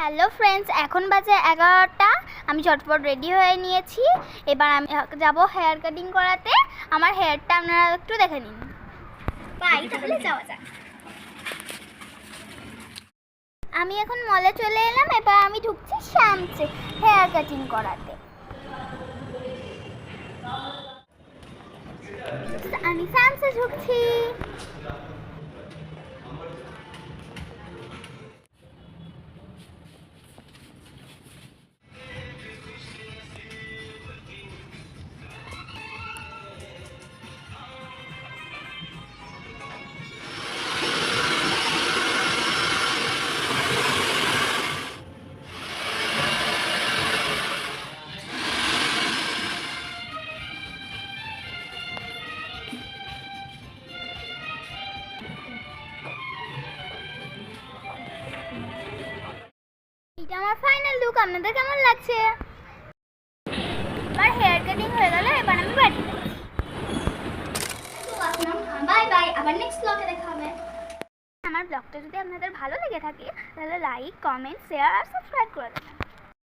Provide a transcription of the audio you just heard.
Hello friends, এখন বাজে 11টা। আমি ঝটপট রেডি হয়ে নিয়েছি। এবার আমি যাব হেয়ার কাটিং করাতে। আমার হেয়ারটা আপনারা একটু দেখে নিন। বাই, তাহলে যাওয়া যাক। আমি এখন মলে চলে এলাম। এবার আমি ঢুকছি শ্যামসে হেয়ার কাটিং করাতে। আমি শ্যামসে ঢুকছি। এটা আমার ফাইনাল লুক। আপনাদের কেমন লাগছে? আমার হেয়ার কাটিং হয়ে গেল। এবার আমি বাড়ি যাচ্ছি। বাই বাই, আবার নেক্সট ব্লগে দেখা হবে। আমার ব্লগটা যদি আপনাদের ভালো লেগে থাকে তাহলে লাইক, কমেন্ট, শেয়ার আর সাবস্ক্রাইব করে দেবেন।